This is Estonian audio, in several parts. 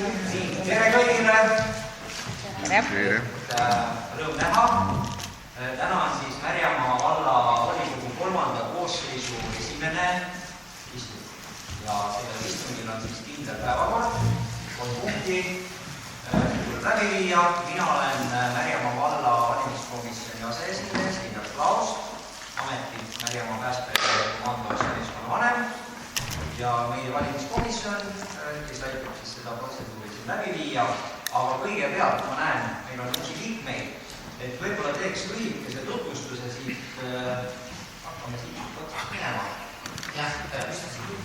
Tere kõigile! Tere! Rõõm näha. Täna on siis Märjamaa valla volikogu 3. koosseisu esimene istung. Ja sellel istungil on siis kindel päevakord, 3 punkti. Tuleb läbi viia. Mina olen Märjamaa valla valimiskomisjoni aseesimees Indrek Klaus, ameti Märjamaa päästepäeva komando meeskonnavanem. Ja meie valimiskomisjon, kes aitab siis seda protseduuri siin läbi viia. Aga kõigepealt ma näen, meil on uusi liikmeid, et võib-olla teeks lühikese tutvustuse siit, hakkame siit otsast minema. Jah,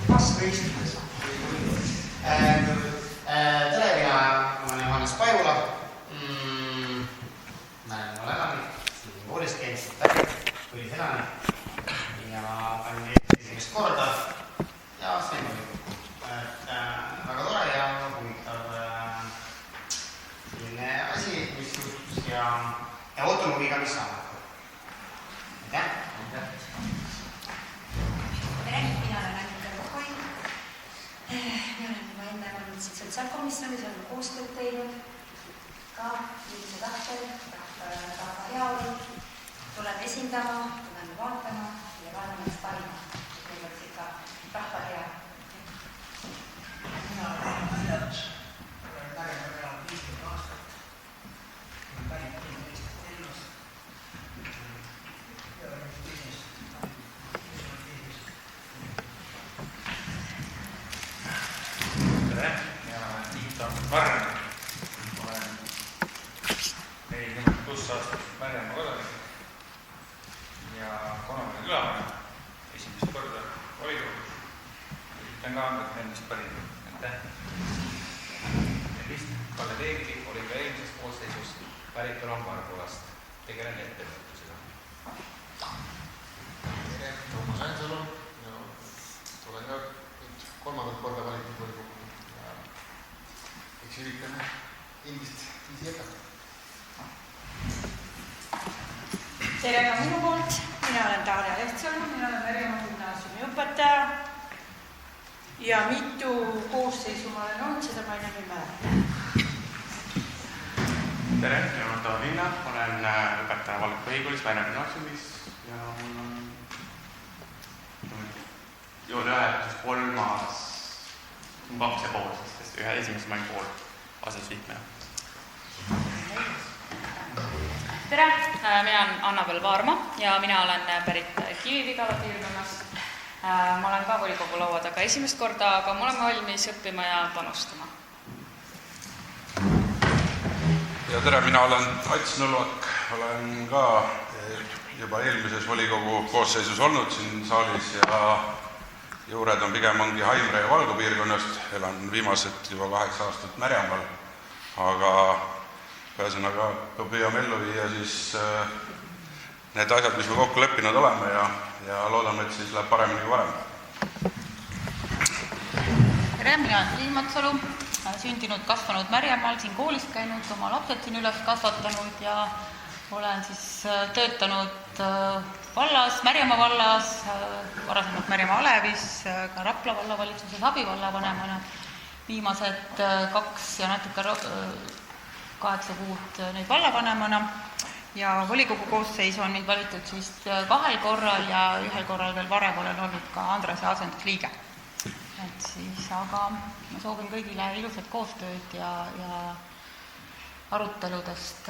Kas või istudes? tere, mina olen Johannes Pajula. Ma olen elanik, koolist käinud läbi, tuli elanik ja olen esimest korda ja see on väga tore ja huvitav selline asi, mis juhtus ja ootan huviga, mis saab. Aitäh! Tere, mina olen Annika Rohoi. Me olen juba enne olnud sotsiaalkomisjonis, olen koostööd teinud ka liiguse tahtel, rahva heaolu. Tulen esindama, tulen vaatama ja vaatama parima. Meil on ikka rahva hea. Mina olen Märjats, olen Märjamaa peal 50 aastat. Olen pärit Eestist Elvast. Ja olen teisest. Tere, mina olen Tiita Varn. Olen 40+ aastat Märjamaa kodanik ja Konavere külavanem. Esimest korda volikogus. Ütlen ka, et nendest parim. Aitäh! Tervist! Kalle Teegli oli ka eelmisest koosseisust päritolu Vargulast. Tegelen ettevõtlusega. Tere, Toomas Ainsalu ja tulen ka 3. korda valitud volikogu ja eks üritan endist viisi jätkata. Tere ka minu poolt, mina olen Darja Lehtsalu, mina olen Märjamaa gümnaasiumi õpetaja ja mitu koosseisu ma olen olnud, seda ma enam ei mäleta. Tere, mina olen Tava Linna, olen õpetaja Valga põhikoolis Märjamaa gümnaasiumis ja mul on ühe 2,5, sest ühe esimese ma olin pool asesliikmeja. Tere, mina olen Anna-Vel Vaarma ja mina olen pärit Kivi-Vigala piirkonnast. Ma olen ka volikogu laua taga esimest korda, aga ma olen valmis õppima ja panustama. Ja tere, mina olen Ats Nõlvak, olen ka juba eelmises volikogu koosseisus olnud siin saalis ja juured on pigem ongi Haimre ja Valga piirkonnast, elan viimased juba 8 aastat Märjamaal, aga ühesõnaga püüame ellu viia siis need asjad, mis me kokku leppinud oleme ja loodame, et siis läheb paremini kui varem. Tere, mina olen Liin Matsalu, sündinud, kasvanud Märjamaal, siin koolis käinud, oma lapsed siin üles kasvatanud ja olen siis töötanud vallas, Märjamaa vallas, varasemalt Märjamaa Alevis, ka Rapla vallavalitsuses abivallavanemana, viimased 2 ja natuke 8 kuud neid vallavanemana ja volikogu koosseis on mind valitud siis 2 korral ja 1 korral veel varem olen olnud ka Andrase asendusliige. Et siis, aga ma soovin kõigile ilusat koostööd ja aruteludest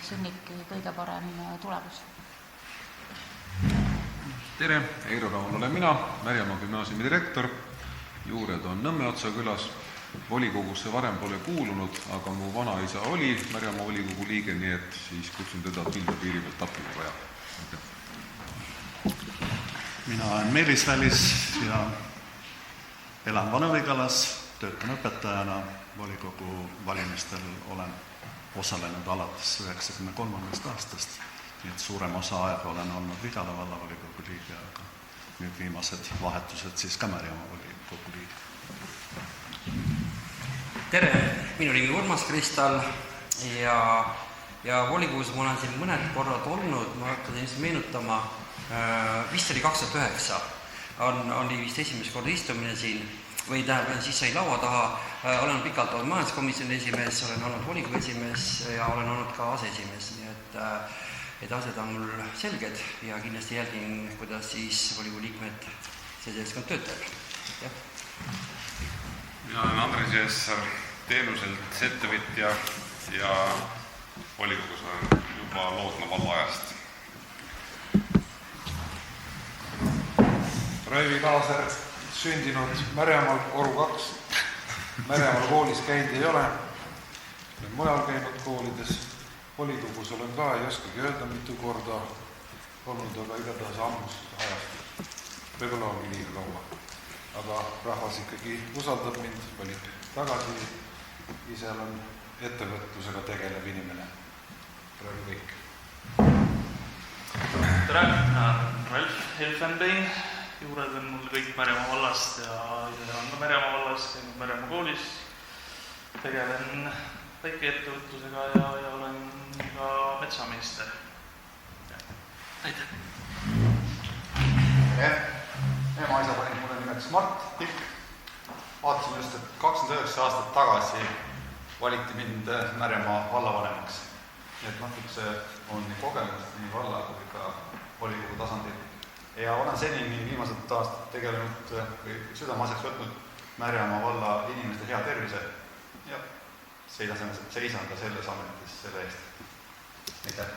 sünnibki kõige parem tulemus. Tere, Eero Rahul olen mina, Märjamaa gümnaasiumi direktor. Juured on Nõmmeotsa külas. Volikogusse varem pole kuulunud, aga mu vanaisa oli Märjamaa volikogu liige, nii et siis kutsun teda Pilde piiri pealt appi vaja. Mina olen Meelis Välis ja elan Vana-Vigalas, töötan õpetajana. Volikogu valimistel olen osalenud alates 1993. aastast, nii et suurem osa aega olen olnud Vigala vallavolikogu liige, aga nüüd viimased vahetused siis ka Märjamaa volikogu liige. Tere, minu nimi Urmas Kristal ja volikogus ma olen siin mõned korrad olnud, ma hakkan meenutama, vist oli 2009, oli vist esimest korda istumine siin või tähendab, siis sai laua taha, olen pikalt olnud majanduskomisjoni esimees, olen olnud volikogu esimees ja olen olnud ka aseesimees, nii et asjad on mul selged ja kindlasti jälgin, kuidas siis volikogu liikmed see seltskond töötab. Mina olen Andres Jessar, teenuselt ettevõtja ja volikogus olen juba Loodna valla ajast. Raivi Kaaser, sündinud Märjamaal, Oru 2. Märjamaal koolis käinud ei ole. Olen mujal käinud koolides. Volikogus olen ka, ei oskagi öelda mitu korda olnud, aga igatahes ammust ajast. Võib-olla ongi liiga kaua. Aga rahvas ikkagi usaldab mind, valib tagasi. Ise olen ettevõtlusega tegelev inimene. Praegu kõik. Tere, Ralf Helfenbein. Juured on mul kõik Märjamaa vallast ja on ka Märjamaa vallast, käinud Märjamaa koolis. Tegelen väikeettevõtlusega ja olen ka metsaminister. Aitäh! Ema isa pani mulle nimeks Mart Tikk. Vaatasin just, et 29 aastat tagasi valiti mind Märjamaa vallavanemaks. Nii et natukese on nii kogemust nii valla kui ka volikogu tasandil. Ja olen senini viimased aastat tegelenud või südameasjaks võtnud Märjamaa valla inimeste hea tervise ja seisan ka selles ametis selle eest. Aitäh!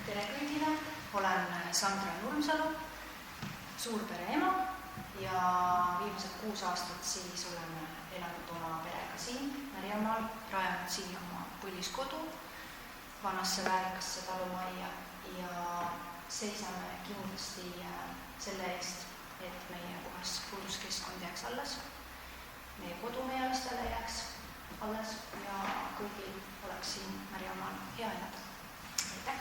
Tere kõigile! Olen Sandra Nurmsalu, suurpere ema ja viimased 6 aastat siis olen elanud oma perega siin Märjamaal, rajanud siin oma põliskodu, vannasse väärikasse talumajja ja seisame kindlasti selle eest, et meie puhas looduskeskkond jääks alles, meie kodumeelastele jääks alles ja kõigil oleks siin Märjamaal hea elada. Aitäh!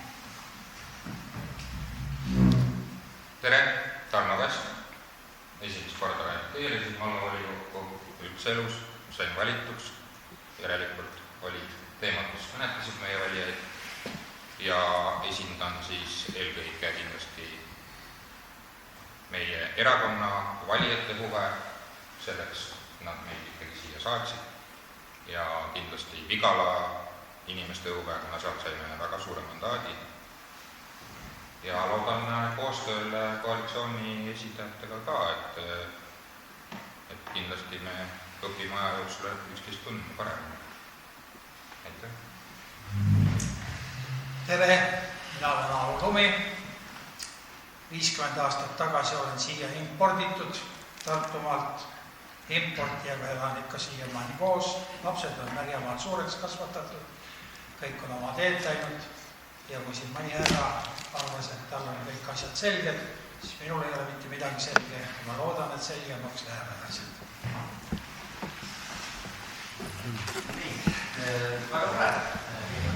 Tere, Tarmo Kask. Esimest korda kandideerisin vallavolikokku üldse elus, sain valituks, järelikult olid teemad, mis menetlesid meie valijaid. Ja esindan siis eelkõige kindlasti meie erakonna valijate huve, selleks nad meid ikkagi siia saatsid ja kindlasti Vigala inimeste huve, kuna sealt saime väga suure mandaadi ja loodan koostööl koalitsiooni esindajatega ka, et kindlasti me õpime aja jooksul üksteist tundma paremini. Aitäh! Tere, mina olen Aavo Lumi. 50 aastat tagasi olen siia imporditud Tartumaalt. Importijaga elan ikka siiamaani koos. Lapsed on Märjamaal suureks kasvatatud. Kõik on oma teed läinud. Ja kui siin mõni härra arvas, et tal on kõik asjad selged, siis minul ei ole mitte midagi selge. Ma loodan, et selgemaks läheb edasi. Väga tore.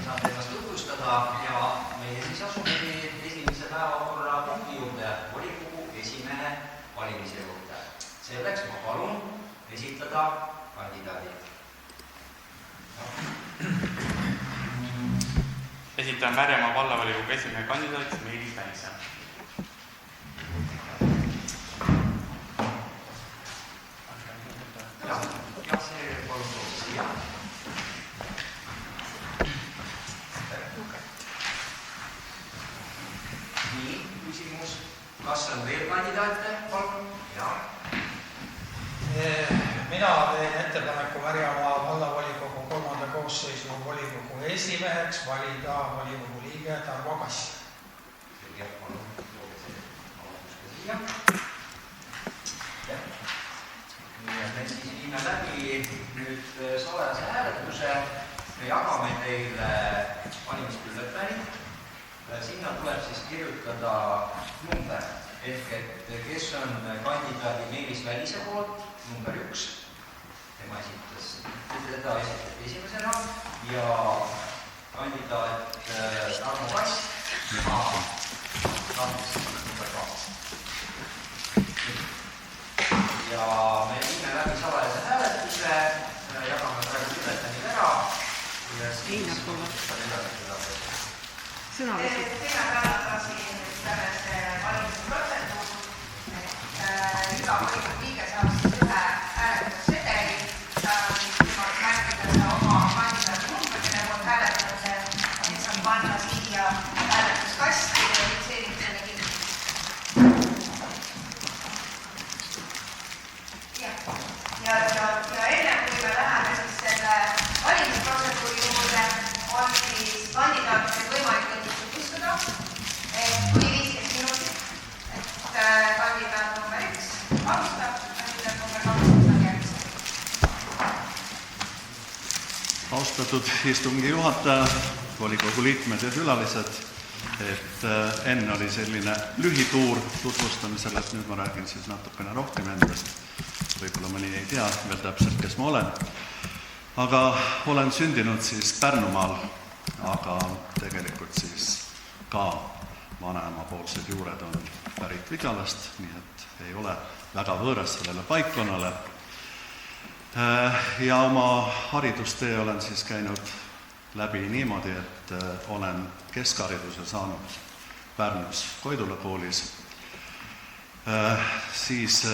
Saan teemast tutvustada ja meie siis asumegi esimese päevakorra punkti juurde, volikogu esimehe valimise juurde. Selleks ma palun esitada kandidaadi. Esitan Märjamaa vallavolikogu esimehe kandidaat Meelis Väinse. Ja see palun toos siia. Nii, küsimus. Kas on veel kandidaate? Palun. Ja. Mina teen ettepaneku Märjamaa vallavolikogu 3. koosseisu volikogu esimeheks valida volikogu liige Tarmo Kass. Selge, palun. Alustuske siia. Nii, et me siis viime läbi nüüd salajase hääletuse. Me jagame teile valimisbülletäärid. Sinna tuleb siis kirjutada number, ehk et kes on kandidaadi Meelis Välise poolt, number 1, teda esitati esimesena ja kandidaat Tarmo Kass, number 2. Ja me viime läbi salajase hääletuse, jagame praegu bülletäärid ära. Sõnavõtud. Mina kannatasin selles valimisprotseduur, et iga volikogu liige saab siis ja enne, kui me läheme siis selle valimisprotseduuri juurde, on siis kandidaatidel võimalik ennast tutvustada, kuni 50 minutit, et kandidaat number 1 alustab, kandidaat number 2 saab järgmist. Austatud istungi juhataja, volikogu liikmed ja külalised, et enne oli selline lühituur tutvustamisel, et nüüd ma räägin siis natukene rohkem endast. Võib-olla mõni ei tea veel täpselt, kes ma olen. Aga olen sündinud siis Pärnumaal, aga tegelikult siis ka vanaemapoolsed juured on pärit Vigalast, nii et ei ole väga võõras sellele paikkonnale. Ja oma haridustee olen siis käinud läbi niimoodi, et olen keskhariduse saanud Pärnus Koidula koolis. Siis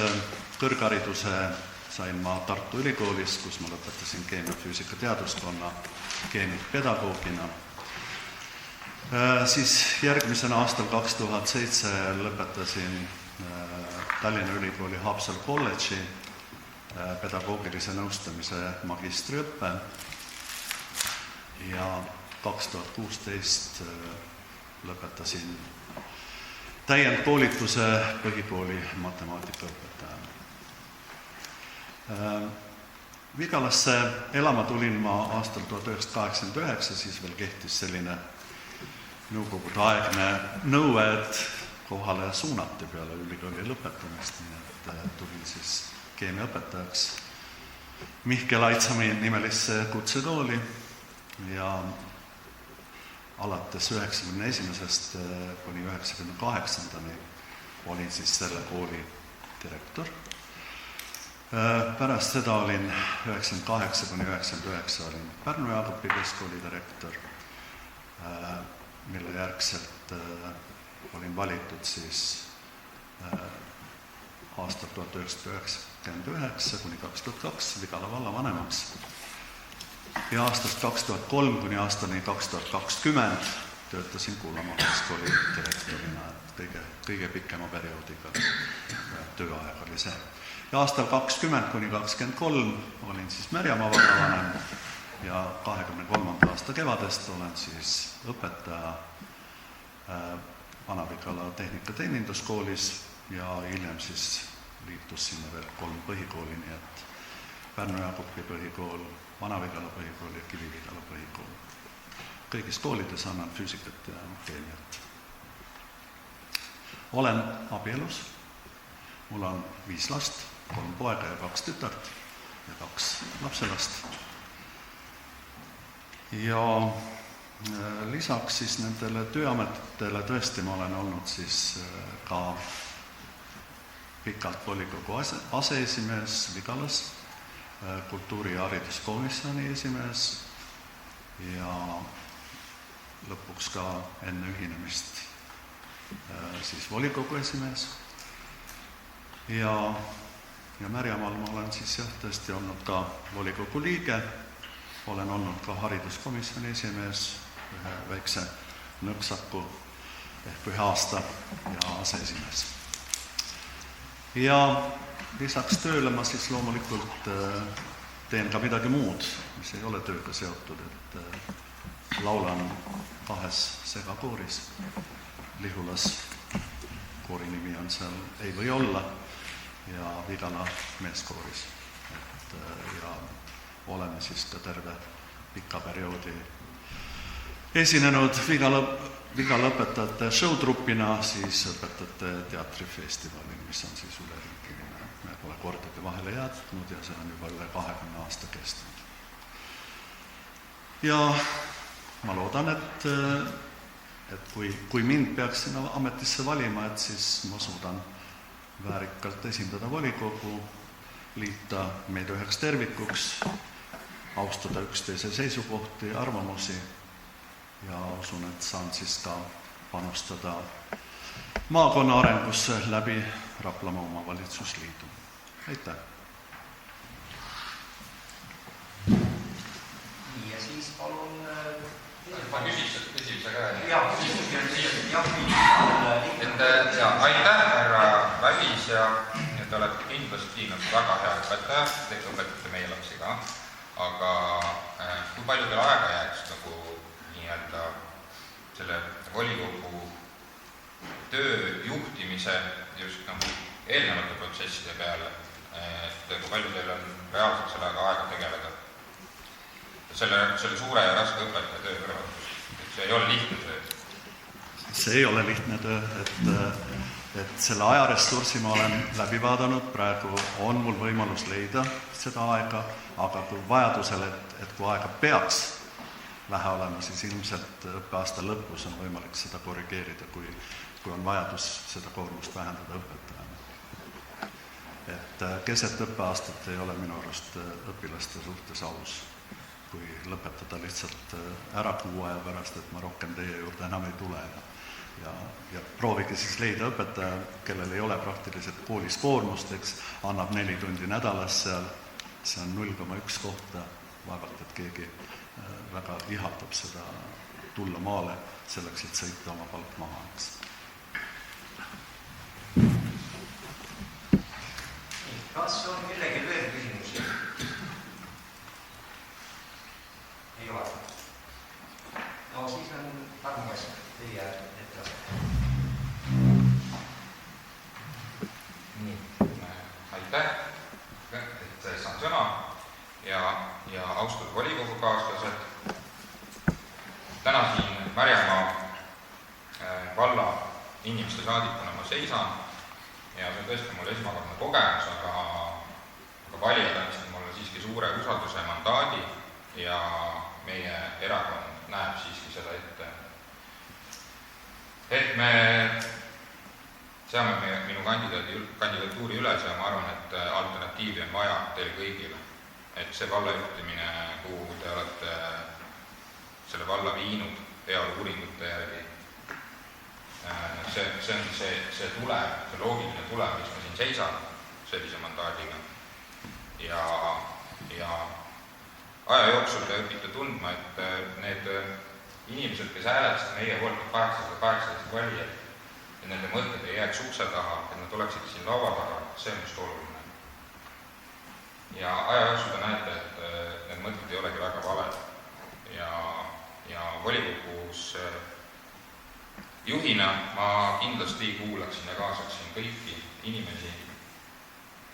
kõrghariduse sain ma Tartu Ülikoolis, kus ma lõpetasin keemiafüüsika teaduskonna keemikpedagoogina. Siis järgmisena aastal 2007 lõpetasin Tallinna Ülikooli Haapsalu kolledži pedagoogilise nõustamise magistriõppe ja 2016 lõpetasin täiendkoolituse põhikooli matemaatikaõpetajana. Vigalasse elama tulin ma aastal 1989, siis veel kehtis selline nõukogude aegne nõue, et kohale suunati peale ülikooli lõpetamist, nii et tulin siis keemiaõpetajaks Mihkel Aitsami nimelisse kutsekooli ja alates 91. kuni 98. olin siis selle kooli direktor. Pärast seda olin 98 kuni 99 olin Pärnu Jaagupi keskkooli direktor, mille järgselt olin valitud siis aastal 1999 kuni 2002 Vigala vallavanemaks ja aastast 2003 kuni aastani 2020 töötasin Kullamaa keskkooli direktorina, kõige pikema perioodiga tööaeg oli see. Ja aastal 2020 kuni 2023 olin siis Märjamaa vallavanem ja 2023. aasta kevadest olen siis õpetaja Vana-Vigala tehnika-teeninduskoolis ja hiljem siis liitus sinna veel 3 põhikooli, nii et Pärnu Jaagupi põhikool, Vana-Vigala põhikool ja Kivi-Vigala põhikool. Kõigis koolides annan füüsikat ja keemiat. Olen abielus, mul on 5 last, 3 poega ja 2 tütart ja 2 lapselast. Ja lisaks siis nendele tööametitele tõesti ma olen olnud siis ka pikalt volikogu aseesimees Vigalas, kultuuri- ja hariduskomisjoni esimees ja lõpuks ka enne ühinemist siis volikogu esimees. Ja Märjamaal ma olen siis tõesti olnud ka volikogu liige, olen olnud ka hariduskomisjoni esimees ühe väikse nõksaku ehk 1 aasta ja aseesimees. Ja lisaks tööle ma siis loomulikult teen ka midagi muud, mis ei ole tööga seotud, et laulan 2 segakooris. Lihulas koori nimi on seal Ei või olla ja Vigala meeskooris. Ja oleme siis ka terve pika perioodi esinenud Vigala õpetajate showtrupina siis õpetajate teatrifestivalil, mis on siis üleriigiline. Me pole kordagi vahele jätnud ja see on juba üle 20 aasta kestnud. Ja ma loodan, et kui mind peaks sinna ametisse valima, et siis ma suudan väärikalt esindada volikogu, liita meid üheks tervikuks, austada üksteise seisukohti ja arvamusi ja usun, et saan siis ka panustada maakonna arengusse läbi Raplamaa omavalitsusliidu. Aitäh! Ja siis palun... Ma küsiks esimese käe. Jah, aitäh, härra Välis ja te olete kindlasti väga hea õpetaja, te õpetate meie lapsi ka, aga kui palju teil aega jääks nagu nii-öelda selle volikogu töö juhtimise just nagu eelnevate protsesside peale, et kui palju teil on reaalselt sellega aega tegeleda? Selle suure ja raske õpetaja töö kõrvatus, et see ei ole lihtne töö. See ei ole lihtne töö, et selle ajaressursi ma olen läbi vaadanud, praegu on mul võimalus leida seda aega, aga kui vajadusel, et kui aega peaks vähe olema, siis ilmselt õppeaasta lõpus on võimalik seda korrigeerida, kui on vajadus seda koormust vähendada õpetajana. Et keset õppeaastat ei ole minu arust õpilaste suhtes aus, kui lõpetada lihtsalt ära kuu aja pärast, et ma rohkem teie juurde enam ei tule ja proovige siis leida õpetaja, kellel ei ole praktiliselt koolis koormust, eks, annab 4 tundi nädalas seal, see on 0,1 kohta, vaevalt, et keegi väga ihaldab seda tulla maale selleks, et sõita oma palk maha, eks. Kas on kellegi veel küsimusi? Ei ole. No siis on Tarmo Kask, teie etteaste. Nii, aitäh, et saan sõna ja austatud volikogukaaslased. Täna siin Märjamaa valla inimeste saadikuna ma seisan ja see on tõesti mul esmakordne kogemus, aga valijad andsid mulle siiski suure usalduse mandaadi ja meie erakond näeb siiski seda ette. Et me seame minu kandidatuuri üles ja ma arvan, et alternatiivi on vaja teile kõigile. Et see vallajuhtimine, kuhu te olete selle valla viinud pealuuringute järgi, see on see tulem, see loogiline tulem, mis ma siin seisan sellise mandaadiga. Ja aja jooksul te õpite tundma, et need inimesed, kes hääletasid meie poolt 818 valijad ja nende mõtted ei jääks ukse taha, et nad oleksid siin laua taga, see on just oluline. Ja aja jooksul te näete, et need mõtted ei olegi väga valed. Ja volikogus juhina ma kindlasti kuulaksin ja kaasaksin kõiki inimesi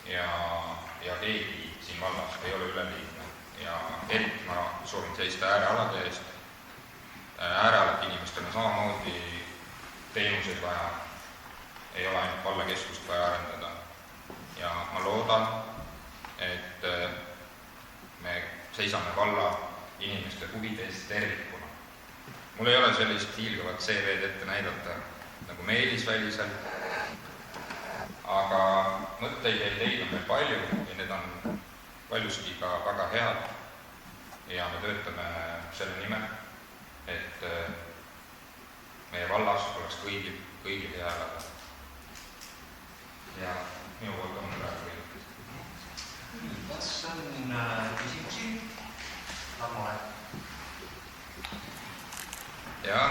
ja keegi siin vallas ei ole üleliigne. Ja eriti ma soovin seista äärealade eest. Äärealad inimestele samamoodi teenuseid vaja, ei ole ainult vallakeskust vaja arendada. Ja ma loodan, et me seisame valla inimeste huvide eest tervikuna. Mul ei ole sellist hiilgavat CV-d ette näidata nagu Meelis Välisel, aga mõtteid ja ideid on meil palju ja need on paljuski ka väga head ja me töötame selle nimel, et meie vallas oleks kõigil hea elada. Ja minu poolt on praegu kõik. Kas on küsimusi? Tarmo, Jaa,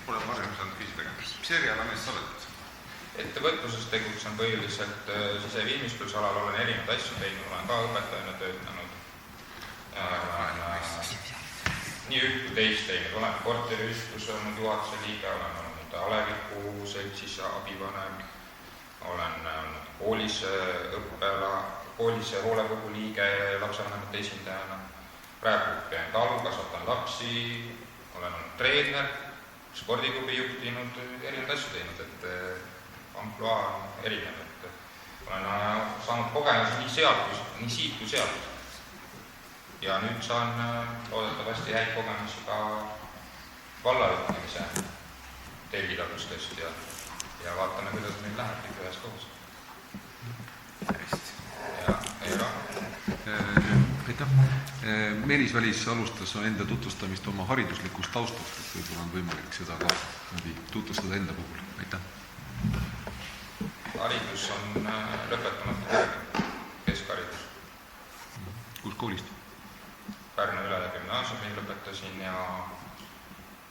pole varem saanud küsida, mis erialamees sa oled? Ettevõtluses tegutsen põhiliselt siseviimistlusalal, olen erinevad asju teinud, olen ka õpetajana töötanud. Nii üht kui teist teinud, olen korteriühtlus olnud juhatuse liige, olen olnud Aleviku seltsis abivanem, olen olnud koolis hoolekogu liige lapsevanemate esindajana. Praegu pean talu, kasvatan lapsi, olen olnud treener, spordiklubi juhtinud, erinevad asju teinud, et amploa on erinev, et olen saanud kogemusi nii siit kui sealt. Ja nüüd saan loodetavasti häid kogemusi ka vallajuhtimise telgitagustest ja vaatame, kuidas meil läheb kõik ühes koos. Aitäh. Meelis Välis alustas enda tutvustamist oma hariduslikust taustast, et võib-olla on võimalik seda ka tutvustada enda puhul. Aitäh. Haridus on lõpetamata keskharidus. Kus koolist? Pärnu Ülele gümnaasiumi lõpetasin ja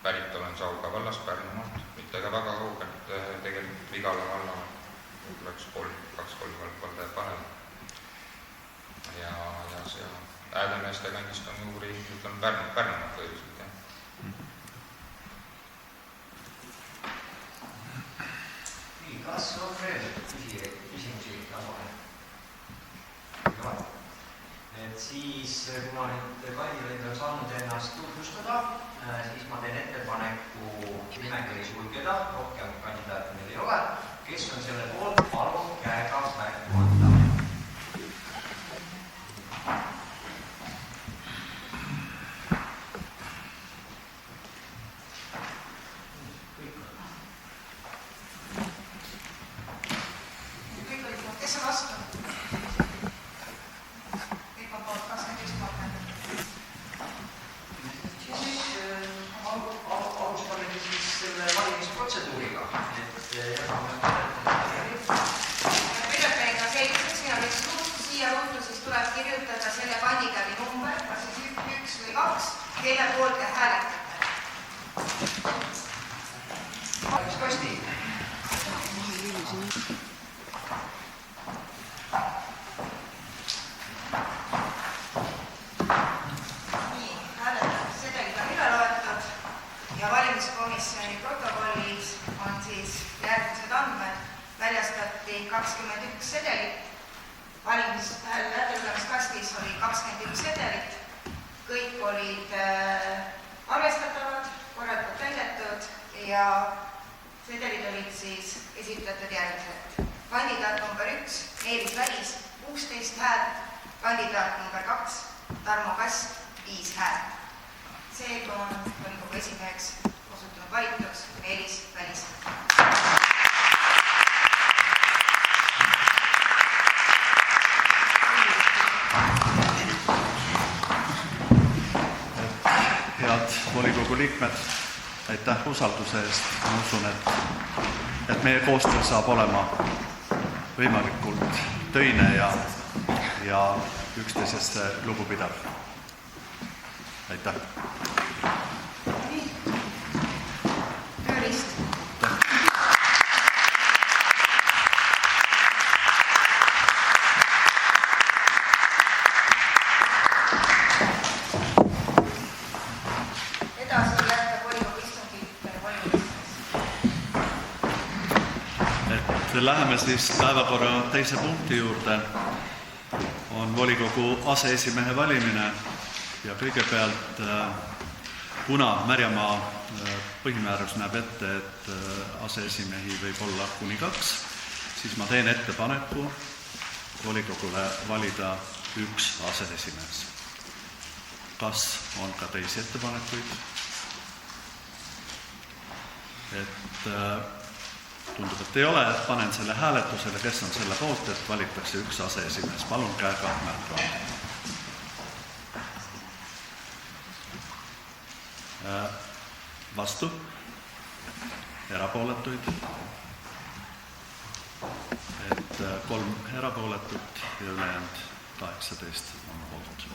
pärit olen Sauga vallas Pärnumaalt, mitte ka väga kaugelt tegelikult Vigala valla tuleks 2-3 valdkonda parem. Ja see Häädemeeste kandist on juuri, ütleme, Pärnumaalt õiguslikult, jah. Nii, kas on veel küsimusi Rasvale? Et siis, kuna nüüd kandidaadid on saanud ennast tutvustada, siis ma teen ettepaneku nimekiri sulgeda, rohkem kandidaate meil ei ole. Kes on selle poolt, palun käega märku anda. Kes on vastu? Kõik on poolt, 21 poolt. Alustame siis selle valimisprotseduuriga, et jagame Kõigepealt ka selgituseks, ja kes siia ruutu, siis tuleb kirjutada selle kandidaadi number, kas siis 1 või 2, kelle poolt te hääletate. Valimiskosti. Nii, hääletamissedelid on üle loetud ja valimiskomisjoni protokollis on siis järgmised andmed. Väljastati 21 sedelit, läbimiskastis oli 21 sedelit, kõik olid arvestatavad, korralikult täidetud ja sedelid olid siis esitatud järgmiselt. Kandidaat number 1, Meelis Välis, 16 häält, kandidaat number 2, Tarmo Kast, 5 häält. Seega on volikogu esimeheks osutunud valituks Meelis Välis. Head volikogu liikmed, aitäh usalduse eest. Ma usun, et meie koostöö saab olema võimalikult töine ja üksteisesse lugupidav. Aitäh! Tööriist. Edasi jätkab volikogu istungit volikogu. Läheme siis päevakorra teise punkti juurde. On volikogu aseesimehe valimine ja kõigepealt, kuna Märjamaa põhimäärus näeb ette, et aseesimehi võib olla kuni 2, siis ma teen ettepaneku volikogule valida 1 aseesimees. Kas on ka teisi ettepanekuid? Tundub, et ei ole, et panen selle hääletusele, kes on selle poolt, et valitakse 1 aseesimees. Palun käega märku anda. Vastu? Erapooletuid? 3 erapooletut ja ülejäänud 18 on poolt.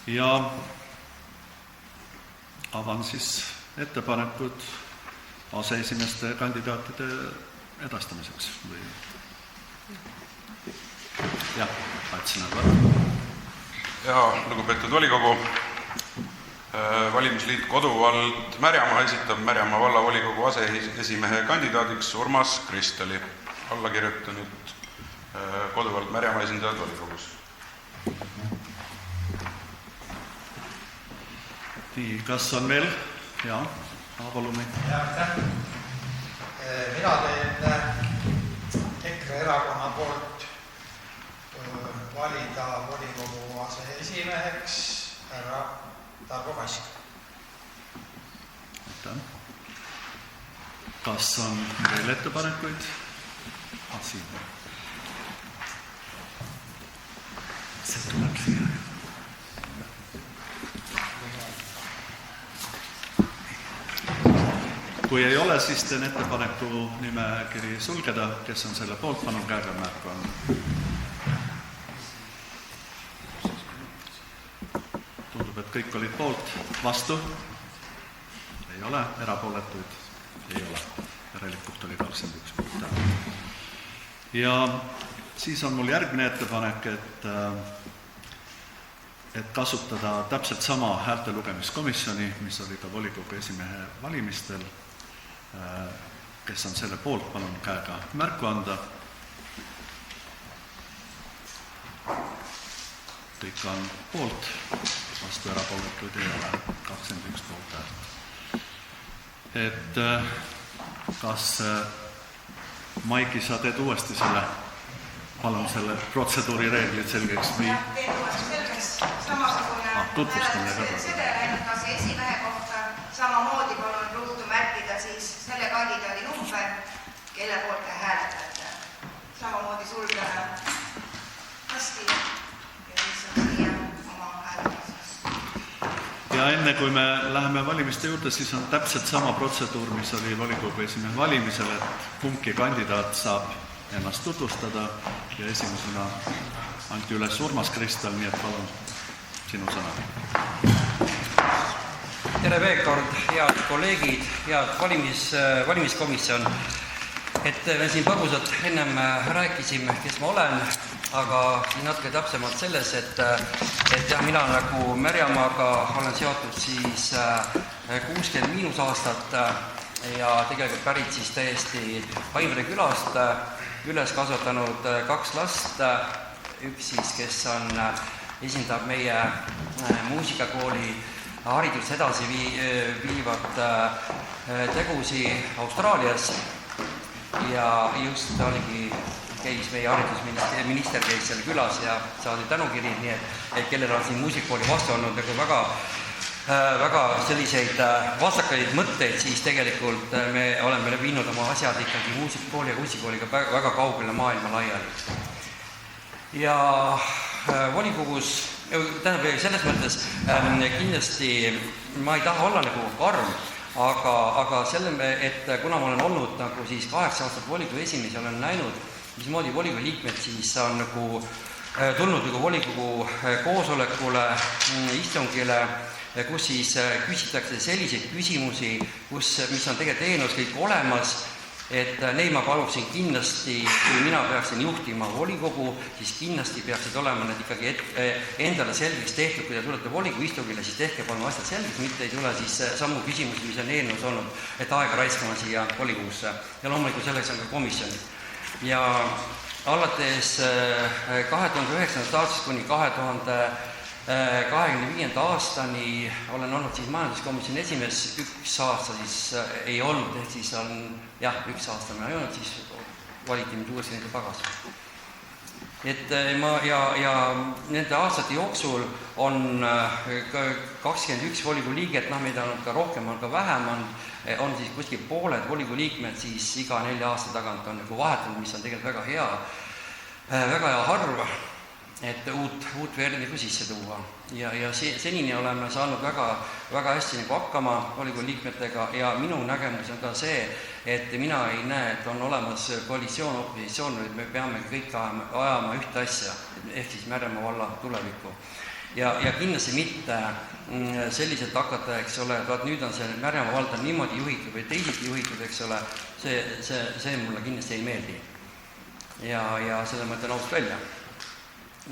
Ja avan siis ettepanekud aseesimeeste kandidaatide edastamiseks. Jah, Ats Nõlva. Ja lugupeetud volikogu, valimisliit Koduvald Märjamaa esitab Märjamaa vallavolikogu aseesimehe kandidaadiks Urmas Kristali, alla kirjutanud Koduvald Märjamaa esindajad volikogus. Nii, kas on veel? Jaa, Aavalumi. Aitäh. Mina teen EKRE erakonna poolt valida volikogu aseesimeheks härra Tarmo Kask. Aitäh. Kas on veel ettepanekuid? Siin. See tuleb siia. Kui ei ole, siis teen ettepaneku nimekiri sulgeda. Kes on selle poolt, palun käega märku anda. Tundub, et kõik olid poolt. Vastu? Ei ole. Erapooletuid? Ei ole. tegelikult oli 21 poolt häält. Ja siis on mul järgmine ettepanek, et kasutada täpselt sama häälte lugemiskomisjoni, mis oli ka volikogu esimehe valimistel. Kes on selle poolt, palun käega märku anda. Kõik on poolt, vastu erapooletuid ei ole, 21 poolt häält. Et kas Maiki, sa teed uuesti palun selle protseduuri reeglid selgeks või? Jah, teed uuesti selgeks. Samasugune sedel ainult kas esimehe kohta, samamoodi palun ruutu märkida siis selle kandidaadi number, kelle poolt te hääletate. Samamoodi sulgeda kasti ja siis on siia oma hääletusest. Ja enne kui me läheme valimiste juurde, siis on täpselt sama protseduur, mis oli volikogu esimehe valimisel, et kumbki kandidaat saab ennast tutvustada ja esimesena anti üles Urmas Kristal, nii et palun sinu sõna. Tere veel kord, head kolleegid, head valimiskomisjon. Et me siin põgusalt ennem rääkisime, kes ma olen, aga natuke täpsemalt selles, et jah, mina nagu Märjamaaga olen seotud siis 60 aastat ja tegelikult pärit siis täiesti Haimre külast, üles kasvatanud 2 last, üks siis, kes esindab meie muusikakooli haridust edasi viivat tegusi Austraalias ja just käis meie haridusminister käis seal külas ja saadi tänukiri, nii et kellel on siin muusikakooli vastu olnud nagu väga selliseid vastakaid mõtteid, siis tegelikult me oleme viinud oma asjad ikkagi muusikakooli ja kunstikooliga väga kaugele maailma laiali. Ja volikogus, tähendab selles mõttes kindlasti ma ei taha olla nagu karm, aga et kuna ma olen olnud nagu siis 8 aastat volikogu esimees ja olen näinud, mismoodi volikogu liikmed siis on nagu tulnud nagu volikogu koosolekule, istungile, kus siis küsitakse selliseid küsimusi, mis on tegelikult eelnõus kõik olemas, et neid ma paluksin kindlasti, kui mina peaksin juhtima volikogu, siis kindlasti peaksid olema need ikkagi endale selgeks tehtud, kui te tulete volikogu istungile, siis tehke palun asjad selgeks, mitte ei tule siis samu küsimusi, mis on eelnõus olnud, et aega raiskama siia volikogusse. Ja loomulikult selleks on ka komisjonid. Ja alates 2009. aastast kuni 2025. aastani olen olnud siis majanduskomisjoni esimees, 1 aasta siis ei olnud, ehk siis on, jah, 1 aasta ma ei olnud, siis valiti mind uuesti nende tagasi. Et ja nende aastate jooksul on 21 volikogu liiget, meid on ka rohkem, on ka vähem, on siis kuskil pooled volikogu liikmed, siis iga 4 aasta tagant on nagu vahetanud, mis on tegelikult väga hea harv, et uut verdi nagu sisse tuua. Ja senini oleme saanud väga hästi nagu hakkama volikogu liikmetega ja minu nägemus on ka see, et mina ei näe, et on olemas koalitsioon, opositsioon, et me peame kõik ajama ühte asja, ehk siis Märjamaa valla tulevikku. Ja kindlasti mitte selliselt hakata, eks ole, et nüüd on see Märjamaa vald on niimoodi juhitud või teisiti juhitud, eks ole, see mulle kindlasti ei meeldi. Ja selle mõtlen ausalt välja.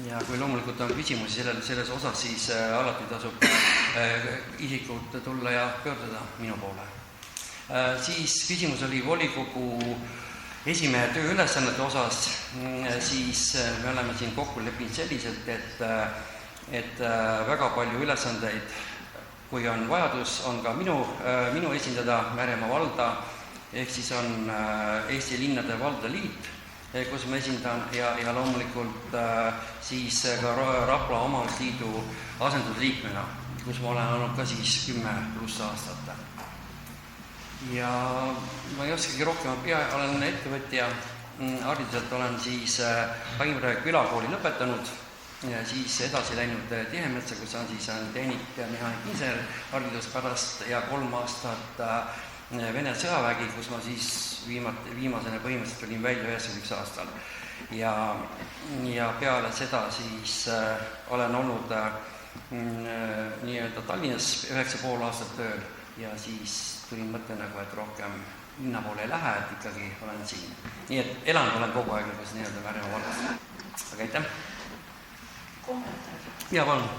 Ja kui loomulikult on küsimusi selles osas, siis alati tasub isikult tulla ja pöörduda minu poole. Siis küsimus oli volikogu esimehe tööülesannete osas, siis me oleme siin kokku leppinud selliselt, et väga palju ülesandeid, kui on vajadus, on ka minu esindada Märjamaa valda, ehk siis on Eesti Linnade Valdade Liit, kus ma esindan ja loomulikult siis ka Rapla Omavalitsusliidu asendusliikmena, kus ma olen olnud ka siis 10+ aastat. Ja ma ei oskagi rohkem, olen ettevõtja, hariduselt olen siis Haimre külakooli lõpetanud ja siis edasi läinud Tihemetsa, kus on siis tehnik ja mehaanik-insener haridus pärast ja 3 aastat Vene sõjavägi, kus ma siis viimasena põhimõtteliselt olin välja 91 aastal. Ja peale seda siis olen olnud nii-öelda Tallinnas 9,5 aastat tööl ja siis tulin mõtte nagu, et rohkem linna poole ei lähe, et ikkagi olen siin. Nii et elanud olen kogu aeg nagu nii-öelda Märjamaa vallas. Aga aitäh! Kommentaar. Jaa, palun.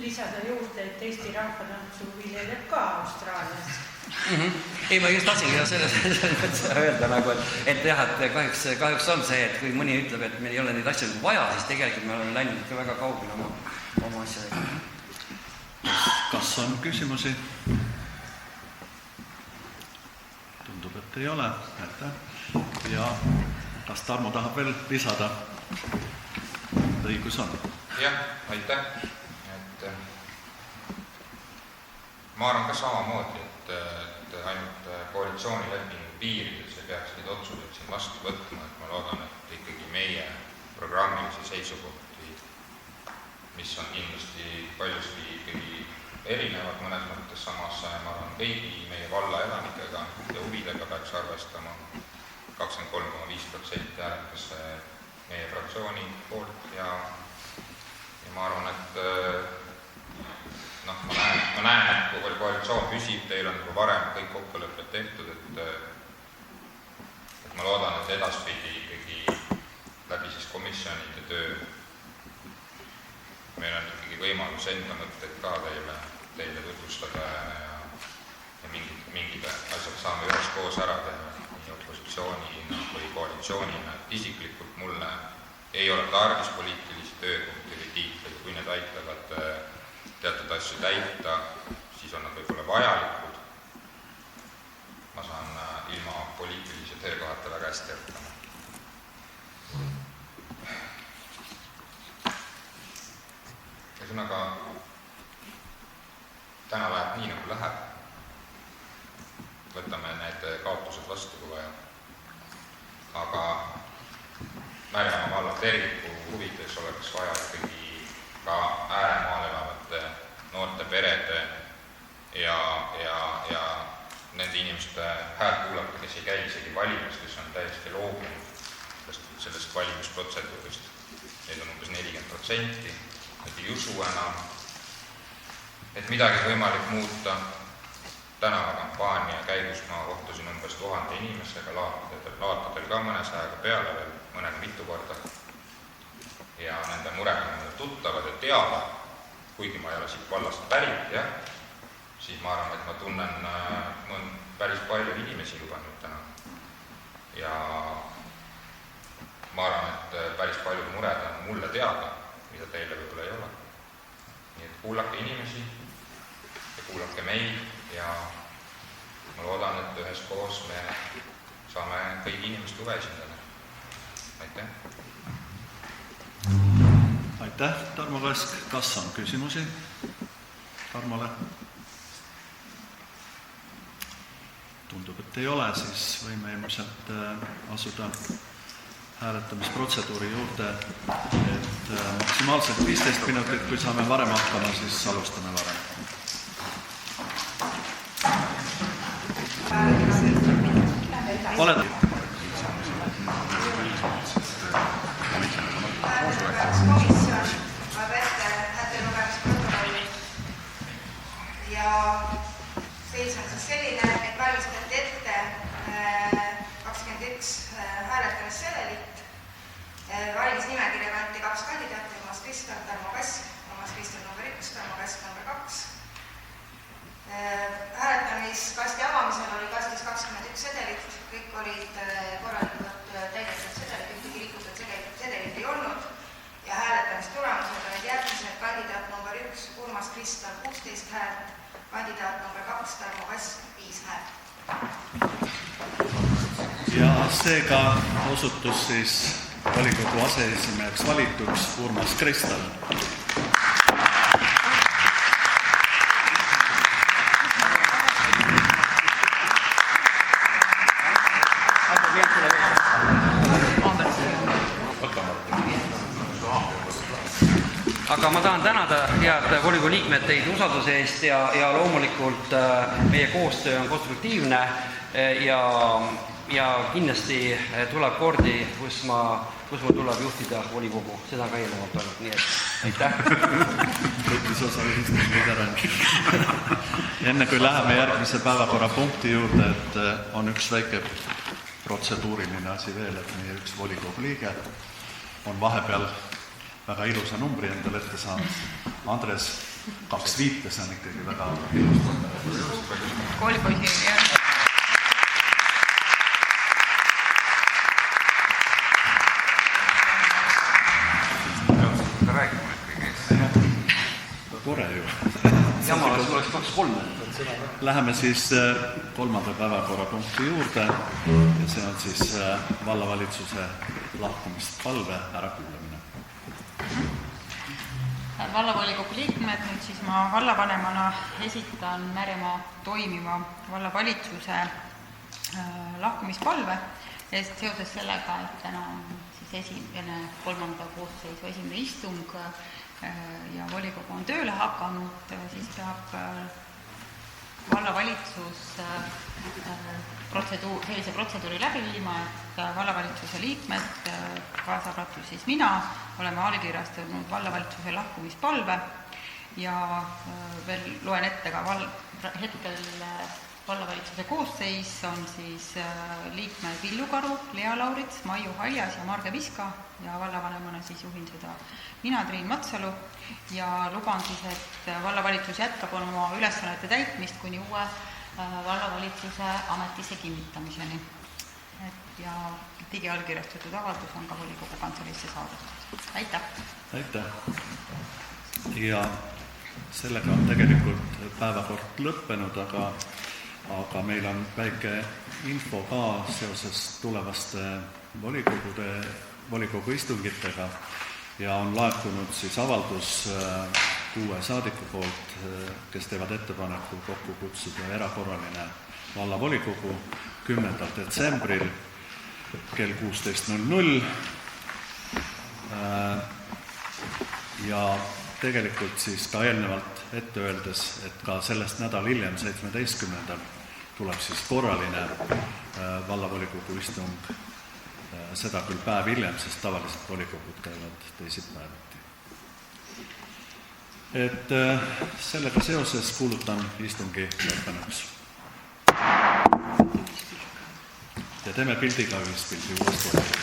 Lisada juurde, et Eesti rahvatantsu viljeleb ka Austraalias. Ei, ma just tahtsingi selles öelda nagu, et jah, et kahjuks on see, et kui mõni ütleb, et meil ei ole neid asju vaja, siis tegelikult me oleme läinud ikka väga kaugele oma asjadega. Kas on küsimusi? Tundub, et ei ole. Aitäh. Ja kas Tarmo tahab veel lisada? Õigus on. Jah, aitäh. Ma arvan ka samamoodi, et ainult koalitsioonilepingu piirides ei peaks neid otsuseid siin vastu võtma, et ma loodan, et ikkagi meie programmilisi seisukohti, mis on kindlasti paljuski ikkagi erinevad mõnes mõttes, samas ma arvan kõigi meie valla elanikega ja huvidega peaks arvestama. 23,5% hääletas meie fraktsiooni poolt ja ma arvan, et ma näen, et kui koalitsioon püsib, teil on juba varem kõik kokkulepped tehtud, et ma loodan, et edaspidi ikkagi läbi siis komisjonide töö meil on ikkagi võimalus enda mõtteid ka teile tutvustada ja mingid asjad saame üheskoos ära teha, nii opositsioonina või koalitsioonina. Isiklikult mulle ei ole tarvis poliitilisi töökohti või tiitleid, kui need aitavad teatud asju täita, siis on nad võib-olla vajalikud. Ma saan ilma poliitilise töökohata väga hästi õppima. Ühesõnaga, täna läheb nii, nagu läheb. Võtame need kaotused vastu, kui vaja. Aga Märjamaa valla terviku huvides oleks vaja ikkagi ka ääremaal elavate noorte perede ja nende inimeste häält kuulata, kes ei käi isegi valimas, kes on täiesti loobunud sellest valimisprotseduurist. Neid on umbes 40%, nad ei usu enam, et midagi võimalik muuta. Tänavakampaania käigus ma kohtusin umbes 1000 inimesega, laatadel ka mõnesajaga peale veel, mõnega mitu korda. Ja nende murega on tuttavad ja teavad, kuigi ma ei ole siit vallast pärit, siis ma arvan, et ma tunnen päris palju inimesi juba nüüd täna. Ja ma arvan, et päris palju mured on mulle teada, mida teile võib-olla ei ole. Nii et kuulake inimesi ja kuulake meid ja ma loodan, et üheskoos me saame kõigi inimeste huve esindada. Aitäh! Aitäh, Tarmo Kask. Kas on küsimusi Tarmole? Tundub, et ei ole, siis võime ilmselt asuda hääletamisprotseduuri juurde, et maksimaalselt 15 minutit, kui saame varem hakkama, siis alustame varem. Oled? Komisjon vaab ette häälte lugemisprotokolli ja seis on siis selline, et valmistati ette 21 hääletamissedelit. Valimisnimekirja kanti 2 kandidaati, Toomas Kristal, Tarmo Kask, Toomas Kristal number 1, Tarmo Kask number 2. Hääletamiskasti avamisel oli kastis 21 sedelit, kõik olid korralikult täidetud sedelit, ühtegi rikutud sedelit ei olnud ja hääletamistulemused olid järgmised: kandidaat number 1 Urmas Kristal 16 häält, kandidaat number 2 Tarmo Kask 5 häält. Ja seega osutus siis volikogu aseesimeheks valituks Urmas Kristal. Aga ma tahan tänada head volikogu liikmed teid usalduse eest ja loomulikult meie koostöö on konstruktiivne ja kindlasti tuleb kordi, kus ma kus mul tuleb juhtida volikogu, seda ka eelnevalt olnud, nii et aitäh. Võttis osa istungid ära. Enne kui läheme järgmise päevakorrapunkti juurde, et on üks väike protseduuriline asi veel, et meie üks volikogu liige on vahepeal väga ilusa numbri endale ette saanud. Andres 25, see on ikkagi väga ilus. Koolipoisi, jah. Tore ju. Jama oleks 2-3. Läheme siis kolmanda päevakorrapunkti juurde ja see on siis vallavalitsuse lahkumist palve ärakuulamine. Vallavolikogu liikmed, nüüd siis ma vallavanemana esitan Märjamaa toimiva vallavalitsuse lahkumispalve seoses sellega, et täna on siis esimene kolmanda koosseisu esimene istung ja volikogu on tööle hakanud, siis peab vallavalitsus sellise protseduuri läbi viima, et vallavalitsuse liikmed, kaasa arvatud siis mina, oleme allkirjastanud vallavalitsuse lahkumispalve ja veel loen ette ka hetkel vallavalitsuse koosseis on siis liikmed Villu Karu, Lea Laurits, Maiu Haljas ja Marge Viska ja vallavanemana siis juhin seda mina, Triin Matsalu, ja luban siis, et vallavalitsus jätkab oma ülesannete täitmist kuni uue vallavalitsuse ametisse kinnitamiseni. Ja digiallkirjastatud avaldus on ka volikogu kantseleisse saadetud. Aitäh! Aitäh! Ja sellega on tegelikult päevakord lõppenud, aga meil on väike info ka seoses tulevaste volikogu istungitega ja on laekunud siis avaldus 6 saadiku poolt, kes teevad ettepaneku kokku kutsuda erakorraline vallavolikogu 10. detsembril kell 16:00 ja tegelikult siis ka eelnevalt ette öeldes, et ka sellest nädal hiljem, 17. tuleb siis korraline vallavolikogu istung, seda küll päev hiljem, sest tavaliselt volikogud käivad teisipäeviti. Et sellega seoses kuulutan istungi lõppenuks. Ja teeme pildiga ühispildi uuesti.